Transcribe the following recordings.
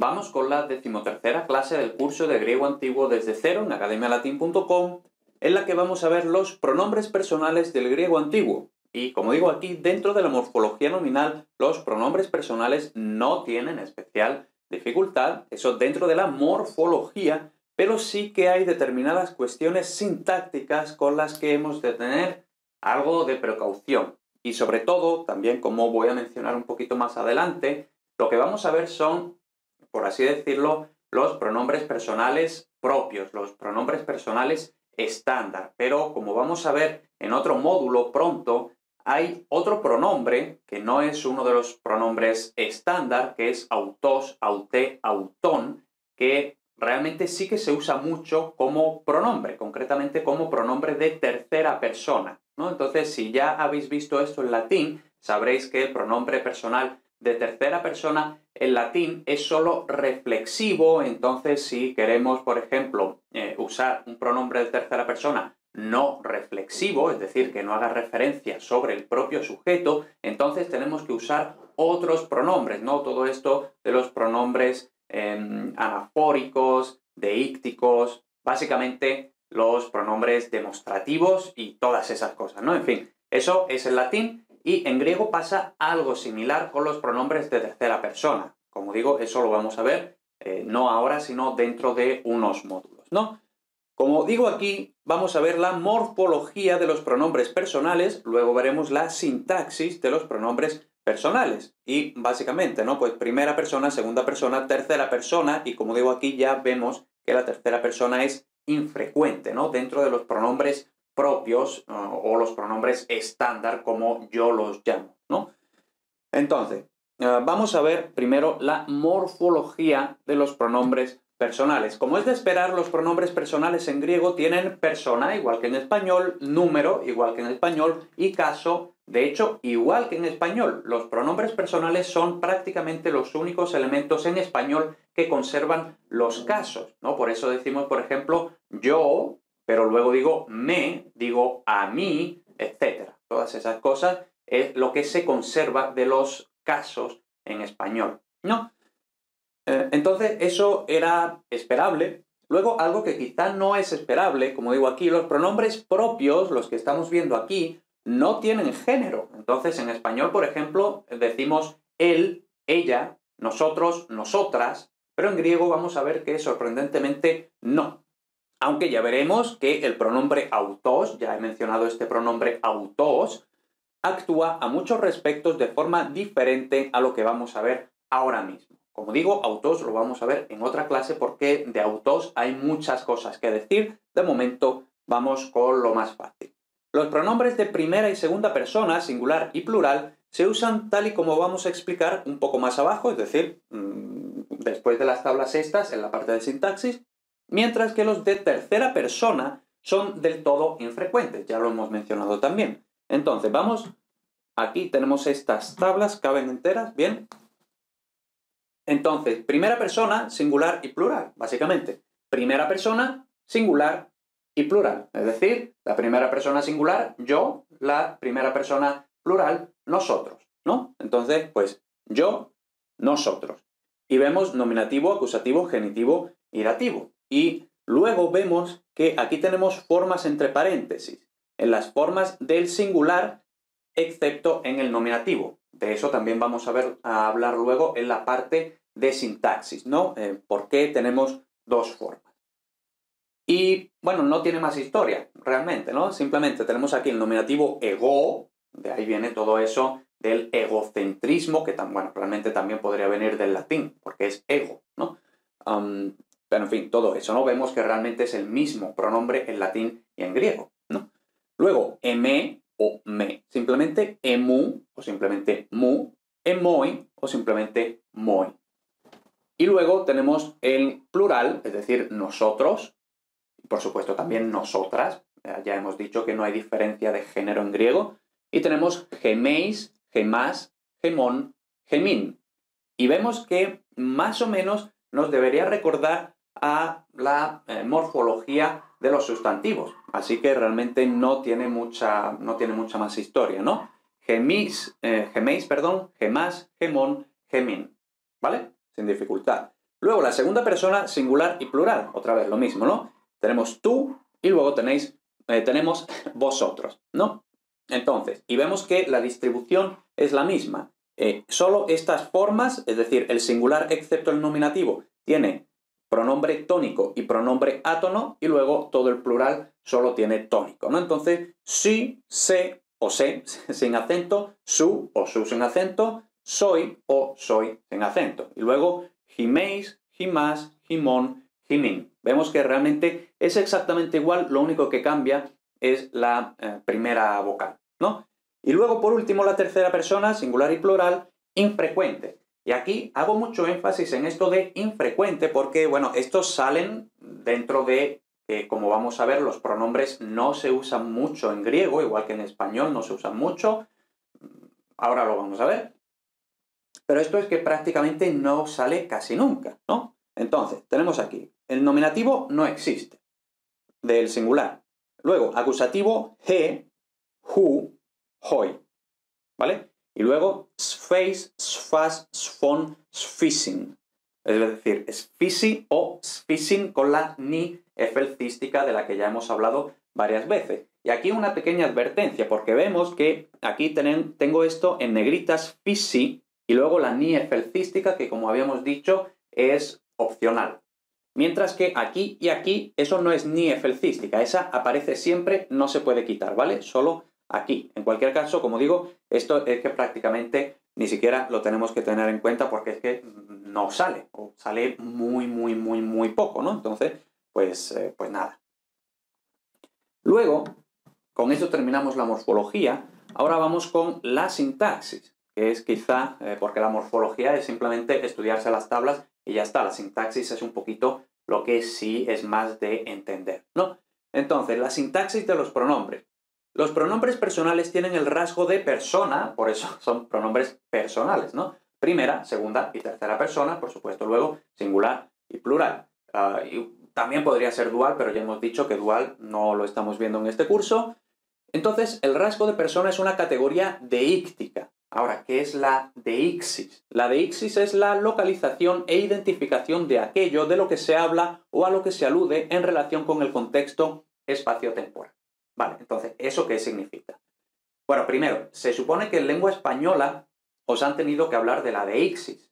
vamos con la 13ª clase del curso de griego antiguo desde cero en academialatin.com, en la que vamos a ver los pronombres personales del griego antiguo. Y como digo aquí, dentro de la morfología nominal, los pronombres personales no tienen especial dificultad, eso dentro de la morfología, pero sí que hay determinadas cuestiones sintácticas con las que hemos de tener algo de precaución. Y sobre todo, también como voy a mencionar un poquito más adelante, lo que vamos a ver son, por así decirlo, los pronombres personales propios, los pronombres personales estándar. Pero como vamos a ver en otro módulo pronto, hay otro pronombre que no es uno de los pronombres estándar, que es autos, auté, autón, que realmente sí que se usa mucho como pronombre, concretamente como pronombre de tercera persona, ¿no? Entonces, si ya habéis visto esto en latín, sabréis que el pronombre personal de tercera persona en latín es solo reflexivo. Entonces, si queremos, por ejemplo, usar un pronombre de tercera persona no reflexivo, es decir, que no haga referencia sobre el propio sujeto, entonces tenemos que usar otros pronombres, ¿no? Todo esto de los pronombres anafóricos, deícticos, básicamente los pronombres demostrativos y todas esas cosas, ¿no? En fin, eso es en latín y en griego pasa algo similar con los pronombres de tercera persona. Como digo, eso lo vamos a ver no ahora, sino dentro de unos módulos, ¿no? Como digo aquí, vamos a ver la morfología de los pronombres personales, luego veremos la sintaxis de los pronombres personales. Y básicamente, ¿no? Pues primera persona, segunda persona, tercera persona, y como digo aquí ya vemos que la tercera persona es infrecuente, ¿no? Dentro de los pronombres propios o los pronombres estándar, como yo los llamo, ¿no? Entonces, vamos a ver primero la morfología de los pronombres personales. Como es de esperar, los pronombres personales en griego tienen persona, igual que en español, número, igual que en español, y caso, de hecho, igual que en español. Los pronombres personales son prácticamente los únicos elementos en español que conservan los casos, ¿no? Por eso decimos, por ejemplo, yo, pero luego digo me, digo a mí, etc. Todas esas cosas es lo que se conserva de los casos en español, ¿no? Entonces, eso era esperable. Luego, algo que quizá no es esperable, como digo aquí, los pronombres propios, los que estamos viendo aquí, no tienen género. Entonces, en español, por ejemplo, decimos él, ella, nosotros, nosotras, pero en griego vamos a ver que sorprendentemente no. Aunque ya veremos que el pronombre autos, ya he mencionado este pronombre autos, actúa a muchos respectos de forma diferente a lo que vamos a ver ahora mismo. Como digo, autos lo vamos a ver en otra clase porque de autos hay muchas cosas que decir. De momento vamos con lo más fácil. Los pronombres de primera y segunda persona, singular y plural, se usan tal y como vamos a explicar un poco más abajo, es decir, después de las tablas estas, en la parte de sintaxis, mientras que los de tercera persona son del todo infrecuentes, ya lo hemos mencionado también. Entonces, vamos, aquí tenemos estas tablas, caben enteras, ¿bien? Entonces, primera persona, singular y plural, básicamente. Primera persona, singular y plural. Es decir, la primera persona singular, yo, la primera persona plural, nosotros, ¿no? Entonces, pues, yo, nosotros. Y vemos nominativo, acusativo, genitivo y dativo. Y luego vemos que aquí tenemos formas entre paréntesis. En las formas del singular, excepto en el nominativo. De eso también vamos a hablar luego en la parte de sintaxis, ¿no? ¿Por qué tenemos dos formas? Y, bueno, no tiene más historia, realmente, ¿no? Simplemente tenemos aquí el nominativo ego, de ahí viene todo eso del egocentrismo, que bueno, realmente también podría venir del latín, porque es ego, ¿no? Pero, en fin, todo eso, ¿no? Vemos que realmente es el mismo pronombre en latín y en griego, ¿no? Luego, eme o me, simplemente emu o simplemente mu, emoi o simplemente moi. Y luego tenemos el plural, es decir, nosotros, y por supuesto también nosotras, ya hemos dicho que no hay diferencia de género en griego, y tenemos geméis, gemás, gemón, gemín. Y vemos que más o menos nos debería recordar a la morfología de los sustantivos. Así que realmente no tiene mucha más historia, ¿no? Geméis, gemás, gemón, gemín. ¿Vale? Sin dificultad. Luego la segunda persona, singular y plural. Otra vez lo mismo, ¿no? Tenemos tú y luego tenemos vosotros, ¿no? Entonces, y vemos que la distribución es la misma. Solo estas formas, es decir, el singular excepto el nominativo, tiene pronombre tónico y pronombre átono, y luego todo el plural solo tiene tónico, ¿no? Entonces, sí, sé o sé sin acento, su o su sin acento, soy o soy sin acento. Y luego, himéis, himás, himón, himín. Vemos que realmente es exactamente igual, lo único que cambia es la primera vocal, ¿no? Y luego, por último, la tercera persona, singular y plural, infrecuente. Y aquí hago mucho énfasis en esto de infrecuente porque, bueno, estos salen dentro de que, como vamos a ver, los pronombres no se usan mucho en griego, igual que en español no se usan mucho. Ahora lo vamos a ver. Pero esto es que prácticamente no sale casi nunca, ¿no? Entonces, tenemos aquí, el nominativo no existe, del singular. Luego, acusativo, he, hu, hoi, ¿vale? Y luego, sfeis, sfas, sfon, sfising. Es decir, sfisi o sfising con la ni efelcística de la que ya hemos hablado varias veces. Y aquí una pequeña advertencia, porque vemos que aquí tengo esto en negritas, fisi, y luego la ni efelcística, que como habíamos dicho, es opcional. Mientras que aquí y aquí, eso no es ni efelcística, esa aparece siempre, no se puede quitar, ¿vale? Solo aquí. En cualquier caso, como digo, esto es que prácticamente ni siquiera lo tenemos que tener en cuenta porque es que no sale, o sale muy poco, ¿no? Entonces, pues nada. Luego, con eso terminamos la morfología. Ahora vamos con la sintaxis, que es quizá, porque la morfología es simplemente estudiarse las tablas y ya está. La sintaxis es un poquito lo que sí es más de entender, ¿no? Entonces, la sintaxis de los pronombres. Los pronombres personales tienen el rasgo de persona, por eso son pronombres personales, ¿no? Primera, segunda y tercera persona, por supuesto, luego singular y plural. Y también podría ser dual, pero ya hemos dicho que dual no lo estamos viendo en este curso. Entonces, el rasgo de persona es una categoría deíctica. Ahora, ¿qué es la deixis? La deixis es la localización e identificación de aquello de lo que se habla o a lo que se alude en relación con el contexto espacio-temporal. Vale, entonces, ¿eso qué significa? Bueno, primero, se supone que en lengua española os han tenido que hablar de la deixis.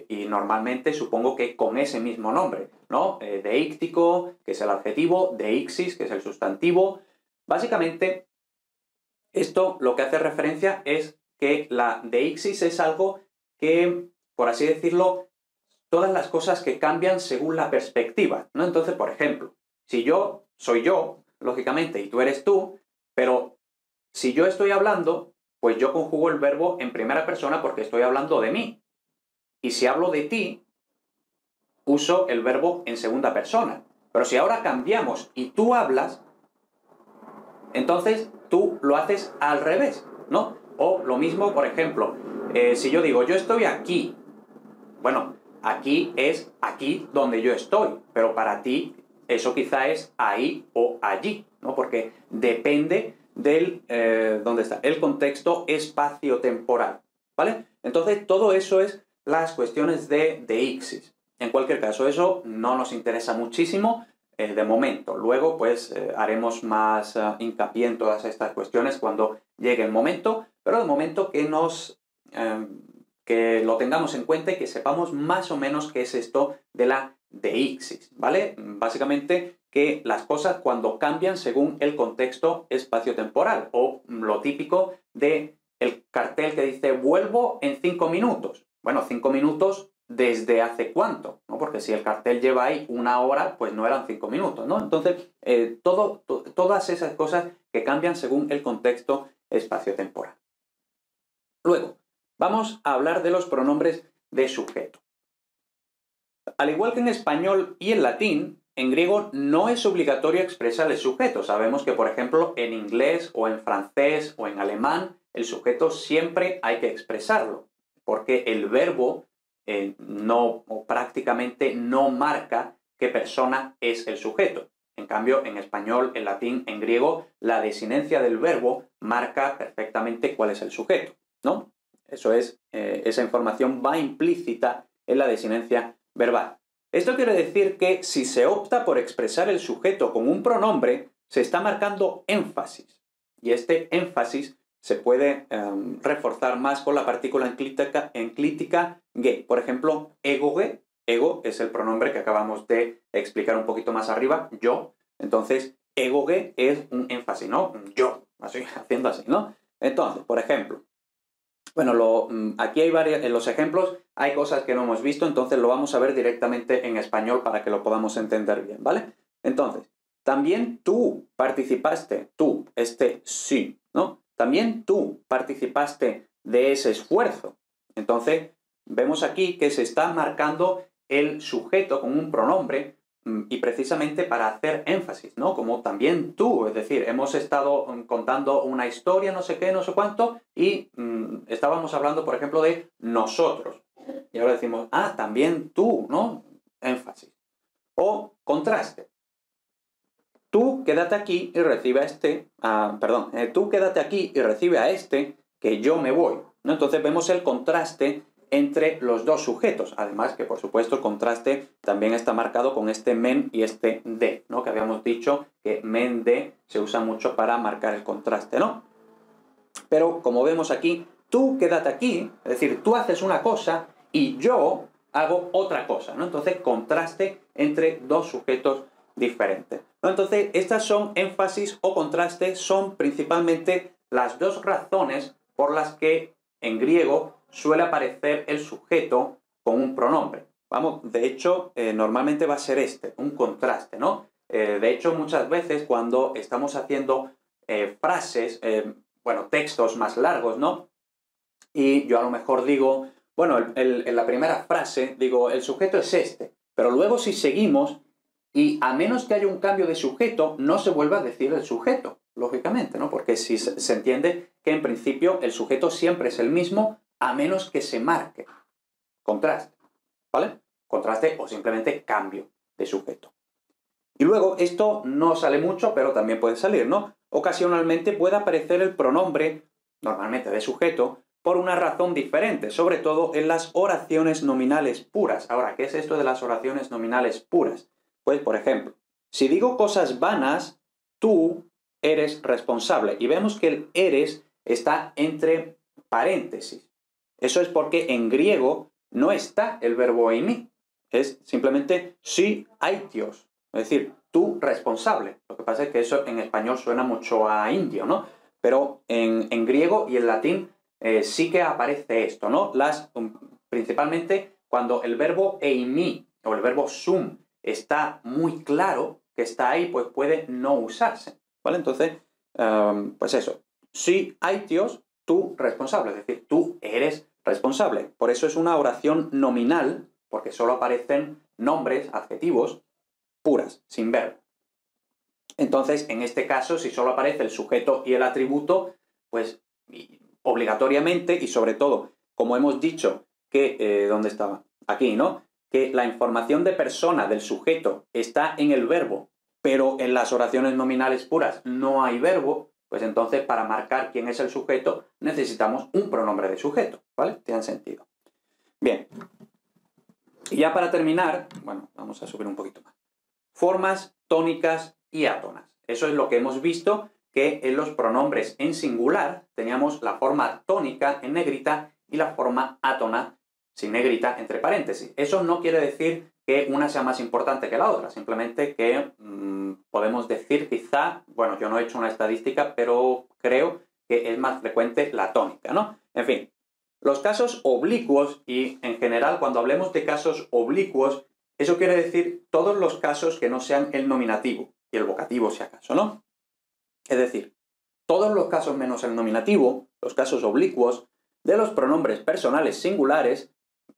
Y normalmente supongo que con ese mismo nombre, ¿no? Deíctico, que es el adjetivo, deixis, que es el sustantivo. Básicamente, esto lo que hace referencia es que la deixis es algo que, por así decirlo, todas las cosas que cambian según la perspectiva, ¿no? Entonces, por ejemplo, si yo soy yo, lógicamente, y tú eres tú, pero si yo estoy hablando, pues yo conjugo el verbo en primera persona porque estoy hablando de mí. Y si hablo de ti, uso el verbo en segunda persona. Pero si ahora cambiamos y tú hablas, entonces tú lo haces al revés, ¿no? O lo mismo, por ejemplo, si yo digo, yo estoy aquí, bueno, aquí es aquí donde yo estoy, pero para ti eso quizá es ahí o allí, ¿no? Porque depende del, ¿dónde está? El contexto espacio-temporal, ¿vale? Entonces, todo eso es las cuestiones de deixis. En cualquier caso, eso no nos interesa muchísimo de momento. Luego, pues, haremos más hincapié en todas estas cuestiones cuando llegue el momento, pero de momento que lo tengamos en cuenta y que sepamos más o menos qué es esto de la deixis, ¿vale? Básicamente que las cosas cuando cambian según el contexto espacio-temporal, o lo típico de el cartel que dice vuelvo en 5 minutos. Bueno, 5 minutos ¿desde hace cuánto? ¿No? Porque si el cartel lleva ahí 1 hora, pues no eran 5 minutos, ¿no? Entonces, todas esas cosas que cambian según el contexto espacio-temporal. Luego, vamos a hablar de los pronombres de sujeto. Al igual que en español y en latín, en griego no es obligatorio expresar el sujeto. Sabemos que, por ejemplo, en inglés o en francés o en alemán, el sujeto siempre hay que expresarlo, porque el verbo no, o prácticamente no marca qué persona es el sujeto. En cambio, en español, en latín, en griego, la desinencia del verbo marca perfectamente cuál es el sujeto, ¿no? Eso es, esa información va implícita en la desinencia verbal. Esto quiere decir que si se opta por expresar el sujeto con un pronombre, se está marcando énfasis. Y este énfasis se puede reforzar más con la partícula enclítica ge. Por ejemplo, egoge. Ego es el pronombre que acabamos de explicar un poquito más arriba, yo. Entonces, egoge es un énfasis, ¿no? Yo, así, haciendo así, ¿no? Entonces, por ejemplo, bueno, aquí hay en los ejemplos hay cosas que no hemos visto, entonces lo vamos a ver directamente en español para que lo podamos entender bien, ¿vale? Entonces, también tú participaste, tú, sí, ¿no? También tú participaste de ese esfuerzo. Entonces, vemos aquí que se está marcando el sujeto con un pronombre y precisamente para hacer énfasis, ¿no? Como también tú, es decir, hemos estado contando una historia, no sé qué, no sé cuánto, y estábamos hablando, por ejemplo, de nosotros. Y ahora decimos, también tú, ¿no? Énfasis. O contraste. Tú quédate aquí y recibe a tú quédate aquí y recibe a que yo me voy, ¿no? Entonces vemos el contraste entre los dos sujetos. Además que, por supuesto, el contraste también está marcado con este men y este de, ¿no? Que habíamos dicho que men, de se usa mucho para marcar el contraste, ¿no? Pero, como vemos aquí, tú quédate aquí, es decir, tú haces una cosa y yo hago otra cosa, ¿no? Entonces, contraste entre dos sujetos diferentes, ¿no? Entonces, estas son énfasis o contraste, son principalmente las dos razones por las que en griego suele aparecer el sujeto con un pronombre. Vamos, de hecho, normalmente va a ser un contraste, ¿no? De hecho, muchas veces cuando estamos haciendo frases, textos más largos, ¿no? Y yo a lo mejor digo, bueno, en la primera frase digo, el sujeto es pero luego si seguimos, y a menos que haya un cambio de sujeto, no se vuelve a decir el sujeto, lógicamente, ¿no? Porque si se entiende que en principio el sujeto siempre es el mismo, a menos que se marque contraste, ¿vale? Contraste o simplemente cambio de sujeto. Y luego, esto no sale mucho, pero también puede salir, ¿no? Ocasionalmente puede aparecer el pronombre, normalmente de sujeto, por una razón diferente, sobre todo en las oraciones nominales puras. Ahora, ¿qué es esto de las oraciones nominales puras? Pues, por ejemplo, si digo cosas vanas, tú eres responsable. Y vemos que el eres está entre paréntesis. Eso es porque en griego no está el verbo eimi. Es simplemente si aitios. Es decir, tú responsable. Lo que pasa es que eso en español suena mucho a indio, ¿no? Pero en griego y en latín sí que aparece esto, ¿no? Principalmente cuando el verbo eimi o el verbo sum está muy claro que está ahí, pues puede no usarse, ¿vale? Entonces, pues eso. Si aitios, tú responsable. Es decir, tú eres responsable. Por eso es una oración nominal, porque solo aparecen nombres, adjetivos, puras, sin verbo. Entonces, en este caso, si solo aparece el sujeto y el atributo, pues obligatoriamente, y sobre todo, como hemos dicho, que, ¿dónde estaba? Aquí, ¿no? Que la información de persona del sujeto está en el verbo, pero en las oraciones nominales puras no hay verbo, pues entonces para marcar quién es el sujeto necesitamos un pronombre de sujeto, ¿vale? Tiene sentido. Bien. Y ya para terminar, bueno, vamos a subir un poquito más. Formas tónicas y átonas. Eso es lo que hemos visto, que en los pronombres en singular teníamos la forma tónica en negrita y la forma átona sin negrita entre paréntesis. Eso no quiere decir que una sea más importante que la otra, simplemente que podemos decir quizá, bueno, yo no he hecho una estadística, pero creo que es más frecuente la tónica, ¿no? En fin, los casos oblicuos, y en general cuando hablemos de casos oblicuos, eso quiere decir todos los casos que no sean el nominativo y el vocativo si acaso, ¿no? Es decir, todos los casos menos el nominativo, los casos oblicuos, de los pronombres personales singulares,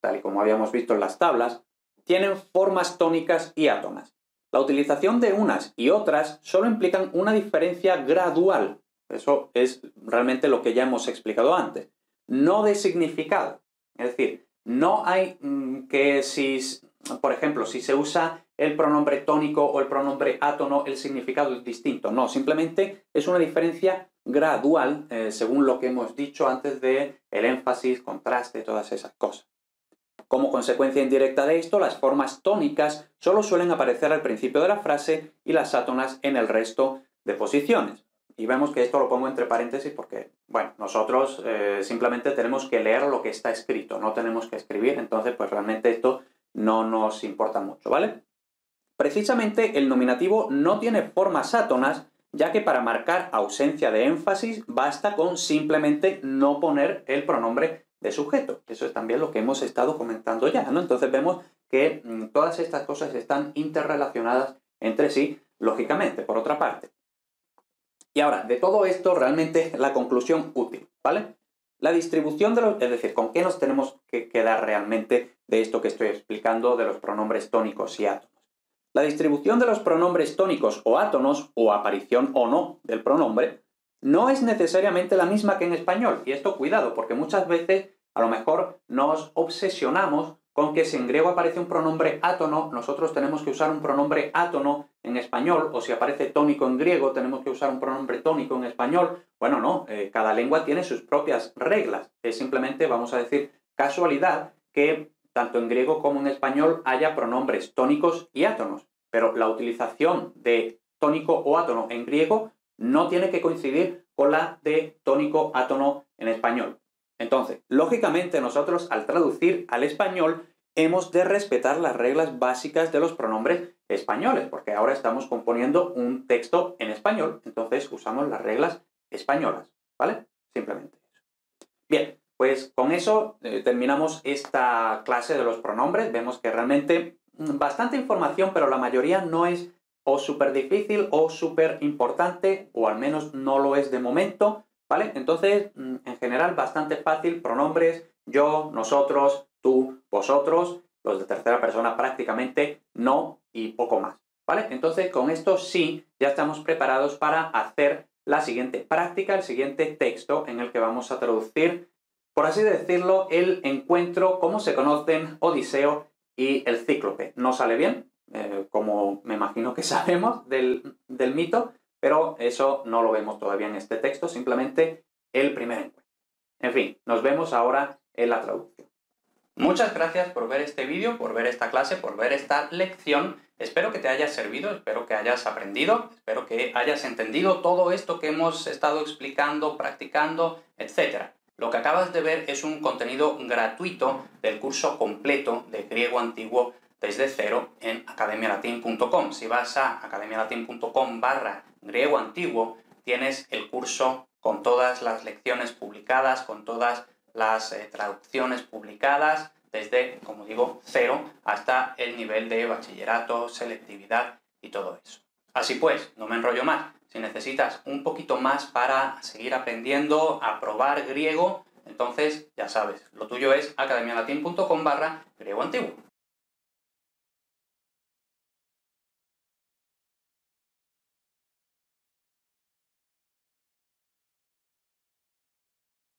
tal y como habíamos visto en las tablas, tienen formas tónicas y átonas. La utilización de unas y otras solo implican una diferencia gradual. Eso es realmente lo que ya hemos explicado antes. No de significado. Es decir, no hay que si, por ejemplo, si se usa el pronombre tónico o el pronombre átono, el significado es distinto. No, simplemente es una diferencia gradual, según lo que hemos dicho antes de el énfasis, contraste, todas esas cosas. Como consecuencia indirecta de esto, las formas tónicas solo suelen aparecer al principio de la frase y las átonas en el resto de posiciones. Y vemos que esto lo pongo entre paréntesis porque, bueno, nosotros simplemente tenemos que leer lo que está escrito, no tenemos que escribir, entonces pues realmente esto no nos importa mucho, ¿vale? Precisamente el nominativo no tiene formas átonas, ya que para marcar ausencia de énfasis basta con simplemente no poner el pronombre de sujeto. Eso es también lo que hemos estado comentando ya, ¿no? Entonces vemos que todas estas cosas están interrelacionadas entre sí, lógicamente, por otra parte. Y ahora, de todo esto, realmente la conclusión útil, ¿vale? La distribución es decir, ¿con qué nos tenemos que quedar realmente de esto que estoy explicando de los pronombres tónicos y átonos? La distribución de los pronombres tónicos o átonos, o aparición o no del pronombre, no es necesariamente la misma que en español. Y esto cuidado, porque muchas veces a lo mejor nos obsesionamos con que si en griego aparece un pronombre átono, nosotros tenemos que usar un pronombre átono en español, o si aparece tónico en griego, tenemos que usar un pronombre tónico en español. Bueno, no, cada lengua tiene sus propias reglas. Es simplemente, vamos a decir, casualidad que tanto en griego como en español haya pronombres tónicos y átonos. Pero la utilización de tónico o átono en griego no tiene que coincidir con la de tónico átono en español. Entonces, lógicamente nosotros al traducir al español hemos de respetar las reglas básicas de los pronombres españoles, porque ahora estamos componiendo un texto en español, entonces usamos las reglas españolas, ¿vale? Simplemente eso. Bien, pues con eso terminamos esta clase de los pronombres. Vemos que realmente bastante información, pero la mayoría no es o súper difícil o súper importante, o al menos no lo es de momento, ¿vale? Entonces, en general, bastante fácil, pronombres, yo, nosotros, tú, vosotros, los de tercera persona prácticamente no y poco más, ¿vale? Entonces, con esto sí, ya estamos preparados para hacer la siguiente práctica, el siguiente texto en el que vamos a traducir, por así decirlo, el encuentro, cómo se conocen Odiseo y el Cíclope. ¿No sale bien? Como me imagino que sabemos del mito, pero eso no lo vemos todavía en este texto, simplemente el primer encuentro. En fin, nos vemos ahora en la traducción. Muchas gracias por ver este vídeo, por ver esta clase, por ver esta lección. Espero que te haya servido, espero que hayas aprendido, espero que hayas entendido todo esto que hemos estado explicando, practicando, etc. Lo que acabas de ver es un contenido gratuito del curso completo de griego antiguo desde cero en academialatin.com. Si vas a academialatin.com/griego antiguo, tienes el curso con todas las lecciones publicadas, con todas las traducciones publicadas, desde, como digo, cero hasta el nivel de bachillerato, selectividad y todo eso. Así pues, no me enrollo más. Si necesitas un poquito más para seguir aprendiendo a probar griego, entonces ya sabes, lo tuyo es academialatin.com/griego antiguo.